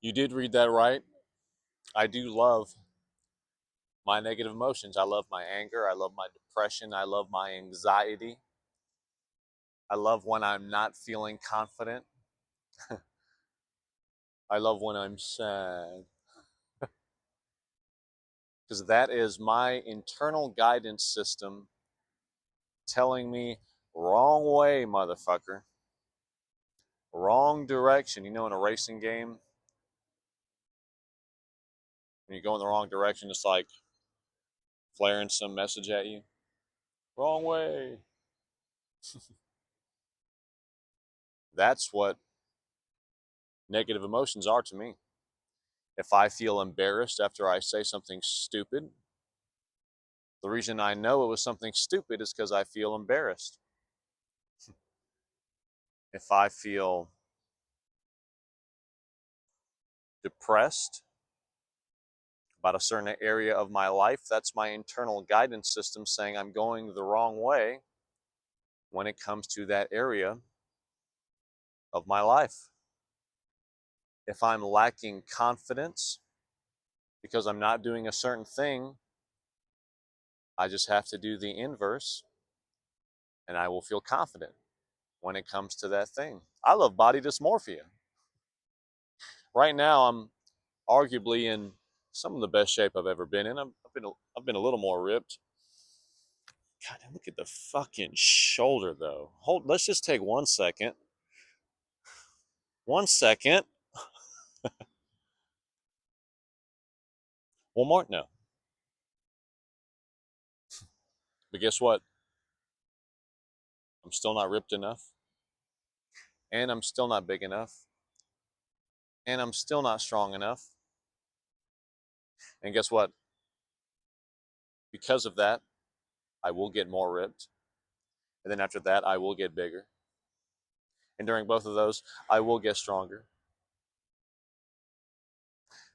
You did read that right. I do love my negative emotions. I love my anger. I love my depression. I love my anxiety. I love when I'm not feeling confident. I love when I'm sad. Because that is my internal guidance system telling me, wrong way, motherfucker. Wrong direction. You know, in a racing game, when you go in the wrong direction, it's like flaring some message at you. Wrong way. That's what negative emotions are to me. If I feel embarrassed after I say something stupid, the reason I know it was something stupid is because I feel embarrassed. If I feel depressed about a certain area of my life, that's my internal guidance system saying I'm going the wrong way when it comes to that area of my life. If I'm lacking confidence because I'm not doing a certain thing, I just have to do the inverse and I will feel confident when it comes to that thing. I love body dysmorphia. Right now, I'm arguably in some of the best shape I've ever been in. I've been a little more ripped. God, look at the fucking shoulder though. Let's just take 1 second. 1 second. One more? No. But guess what? I'm still not ripped enough. And I'm still not big enough. And I'm still not strong enough. And guess what? Because of that, I will get more ripped. And then after that, I will get bigger. And during both of those, I will get stronger.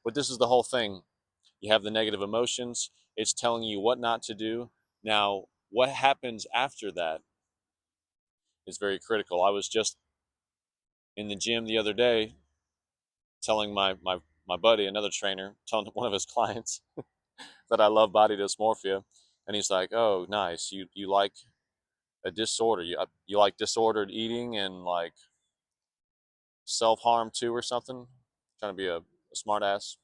But this is the whole thing. You have the negative emotions, it's telling you what not to do. Now, what happens after that is very critical. I was just in the gym the other day telling my buddy, another trainer, telling one of his clients that I love body dysmorphia. And he's like, oh, nice. You like a disorder. You like disordered eating and like self harm too or something? Trying to be a smart ass.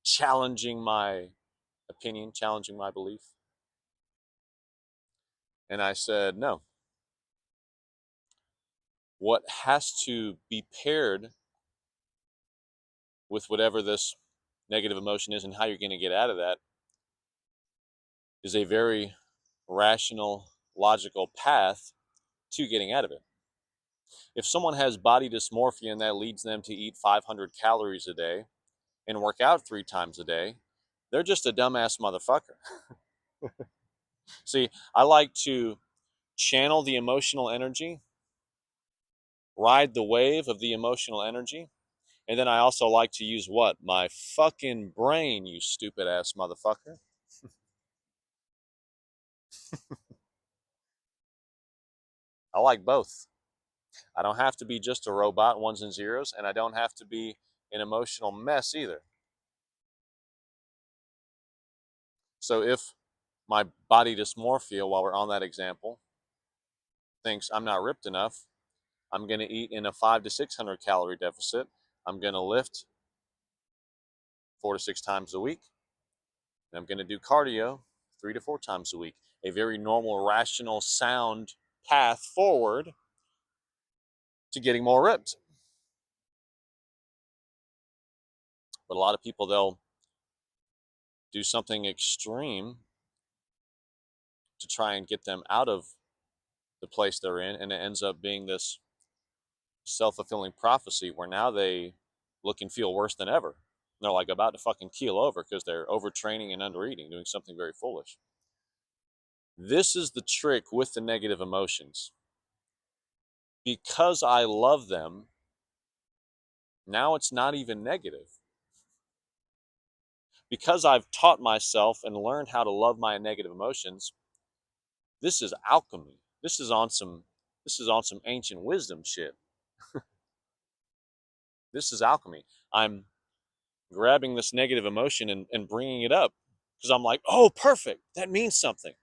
Challenging my opinion, challenging my belief. And I said, no. What has to be paired with whatever this negative emotion is and how you're going to get out of that is a very rational, logical path to getting out of it. If someone has body dysmorphia and that leads them to eat 500 calories a day and work out 3 times a day, they're just a dumbass motherfucker. See, I like to channel the emotional energy, ride the wave of the emotional energy, and then I also like to use what? My fucking brain, you stupid ass motherfucker. I like both. I don't have to be just a robot, ones and zeros, and I don't have to be an emotional mess either. So if my body dysmorphia, while we're on that example, thinks I'm not ripped enough, I'm going to eat in a 5 to 600 calorie deficit. I'm going to lift 4 to 6 times a week. And I'm going to do cardio 3 to 4 times a week. A very normal, rational, sound path forward to getting more ripped. But a lot of people, they'll do something extreme to try and get them out of the place they're in, and it ends up being this self-fulfilling prophecy where now they look and feel worse than ever. They're like about to fucking keel over because they're overtraining and undereating, doing something very foolish. This is the trick with the negative emotions. Because I love them, now it's not even negative. Because I've taught myself and learned how to love my negative emotions, this is alchemy. This is on some ancient wisdom shit. This is alchemy. I'm grabbing this negative emotion and bringing it up because I'm like, oh, perfect. That means something.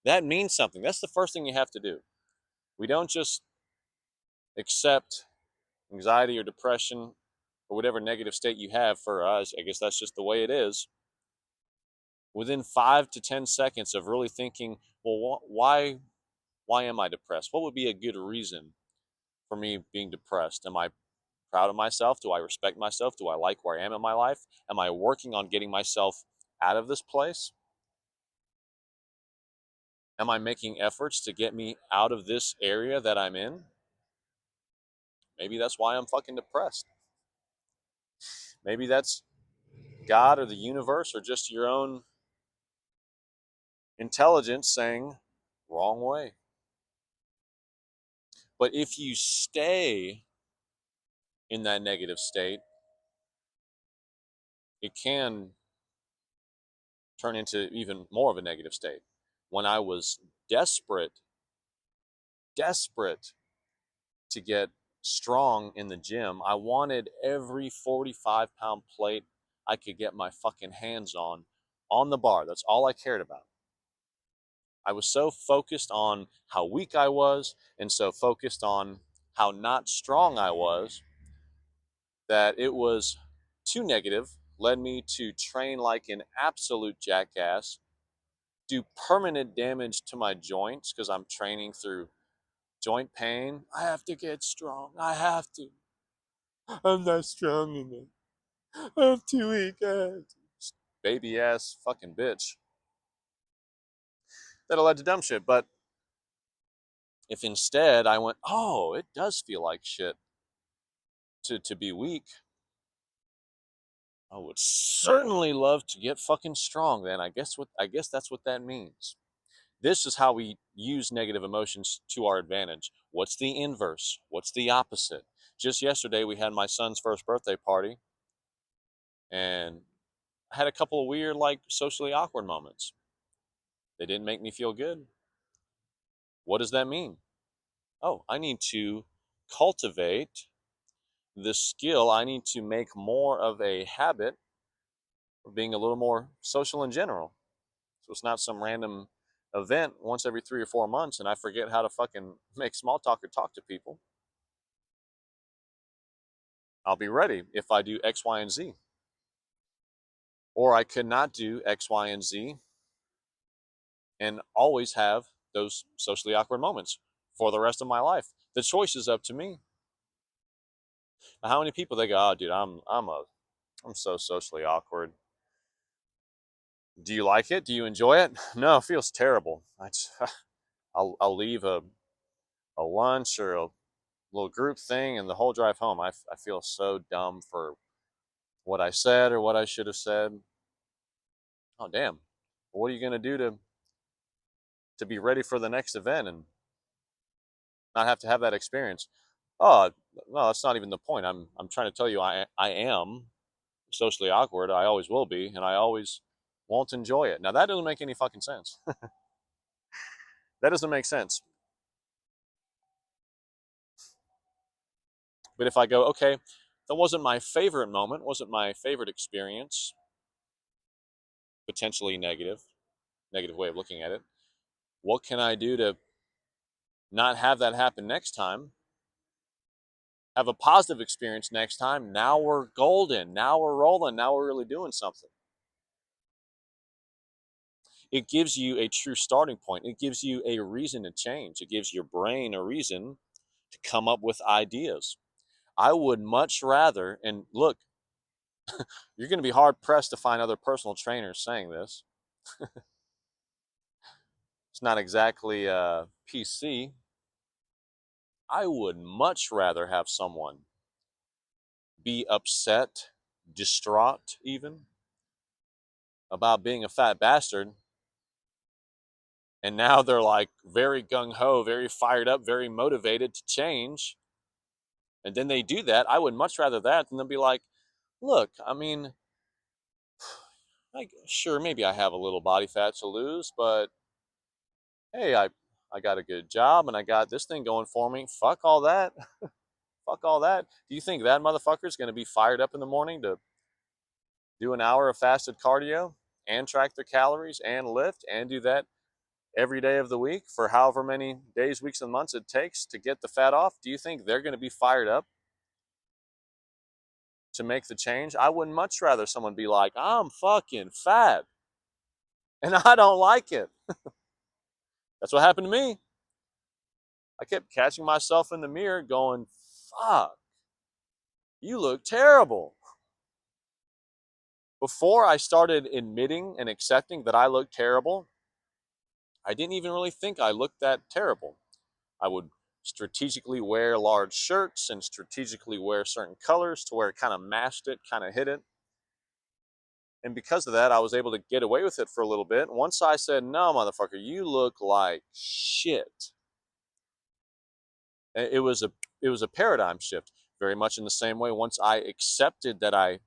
That means something. That's the first thing you have to do. We don't just accept anxiety or depression or whatever negative state you have. For us, I guess that's just the way it is. Within 5 to 10 seconds of really thinking, well, why am I depressed? What would be a good reason for me being depressed? Am I proud of myself? Do I respect myself? Do I like where I am in my life? Am I working on getting myself out of this place? Am I making efforts to get me out of this area that I'm in? Maybe that's why I'm fucking depressed. Maybe that's God or the universe or just your own intelligence saying, wrong way. But if you stay in that negative state, it can turn into even more of a negative state. When I was desperate to get strong in the gym, I wanted every 45-pound plate I could get my fucking hands on the bar. That's all I cared about. I was so focused on how weak I was and so focused on how not strong I was that it was too negative, led me to train like an absolute jackass, do permanent damage to my joints because I'm training through joint pain. I have to get strong. I have to. I'm not strong enough. I'm too weak. Baby ass fucking bitch. That'll lead to dumb shit. But if instead I went, oh, it does feel like shit to be weak, I would certainly love to get fucking strong then. I guess that's what that means. This is how we use negative emotions to our advantage. What's the inverse? What's the opposite? Just yesterday we had my son's first birthday party and I had a couple of weird, like socially awkward moments. They didn't make me feel good. What does that mean? Oh, I need to cultivate this skill. I need to make more of a habit of being a little more social in general. So it's not some random event once every 3 or 4 months and I forget how to fucking make small talk or talk to people. I'll be ready if I do X, Y, and Z. Or I could not do X, Y, and Z and always have those socially awkward moments for the rest of my life. The choice is up to me. Now, how many people they go, oh, dude, I'm so socially awkward. Do you like it? Do you enjoy it? No, it feels terrible. I'll leave a lunch or a little group thing, and the whole drive home, I feel so dumb for what I said or what I should have said. Oh, damn. What are you going to do to be ready for the next event and not have to have that experience? Oh, no, that's not even the point. I'm trying to tell you I am socially awkward. I always will be, and I always won't enjoy it. Now, that doesn't make any fucking sense. That doesn't make sense. But if I go, okay, that wasn't my favorite moment, wasn't my favorite experience, potentially negative way of looking at it. What can I do to not have that happen next time? Have a positive experience next time. Now we're golden. Now we're rolling. Now we're really doing something. It gives you a true starting point. It gives you a reason to change. It gives your brain a reason to come up with ideas. I would much rather, and look, you're going to be hard pressed to find other personal trainers saying this. It's not exactly PC. I would much rather have someone be upset, distraught, even about being a fat bastard. And now they're like very gung ho, very fired up, very motivated to change. And then they do that. I would much rather that than them be like, look, I mean, like, sure, maybe I have a little body fat to lose, but hey, I got a good job and I got this thing going for me. Fuck all that. Fuck all that. Do you think that motherfucker is going to be fired up in the morning to do an hour of fasted cardio and track their calories and lift and do that every day of the week for however many days, weeks, and months it takes to get the fat off, do you think they're going to be fired up to make the change? I would much rather someone be like, I'm fucking fat and I don't like it. That's what happened to me. I kept catching myself in the mirror going, fuck, you look terrible. Before I started admitting and accepting that I looked terrible, I didn't even really think I looked that terrible. I would strategically wear large shirts and strategically wear certain colors to where it kind of masked it, kind of hid it. And because of that, I was able to get away with it for a little bit. Once I said, no, motherfucker, you look like shit. It was a paradigm shift, very much in the same way. Once I accepted that I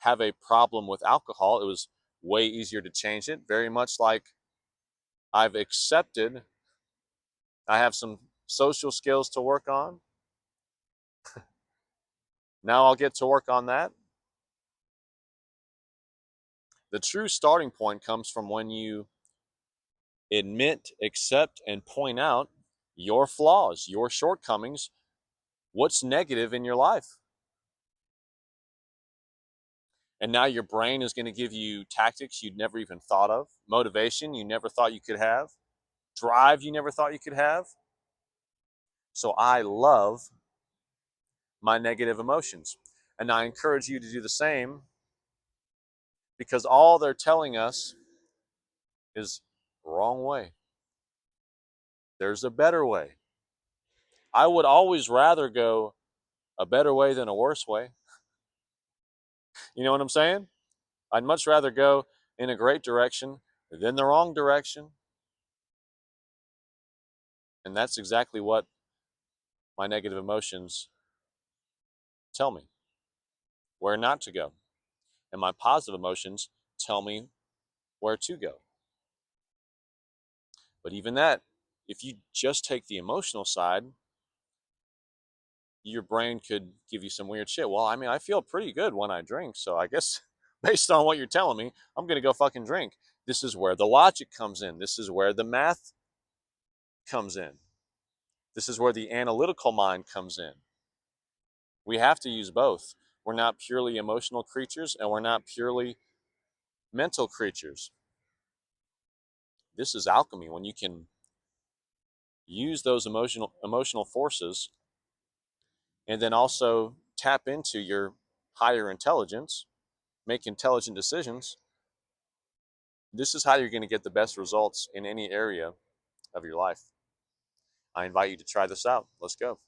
have a problem with alcohol, it was way easier to change it. Very much like I've accepted I have some social skills to work on. Now I'll get to work on that. The true starting point comes from when you admit, accept, and point out your flaws, your shortcomings, what's negative in your life. And now your brain is going to give you tactics you'd never even thought of, motivation you never thought you could have, drive you never thought you could have. So I love my negative emotions. And I encourage you to do the same, because all they're telling us is wrong way. There's a better way. I would always rather go a better way than a worse way. You know what I'm saying? I'd much rather go in a great direction than the wrong direction. And that's exactly what my negative emotions tell me where not to go. And my positive emotions tell me where to go. But even that, if you just take the emotional side, your brain could give you some weird shit. Well, I mean, I feel pretty good when I drink, so I guess based on what you're telling me, I'm going to go fucking drink. This is where the logic comes in. This is where the math comes in. This is where the analytical mind comes in. We have to use both. We're not purely emotional creatures and we're not purely mental creatures. This is alchemy, when you can use those emotional forces and then also tap into your higher intelligence, make intelligent decisions. This is how you're going to get the best results in any area of your life. I invite you to try this out. Let's go.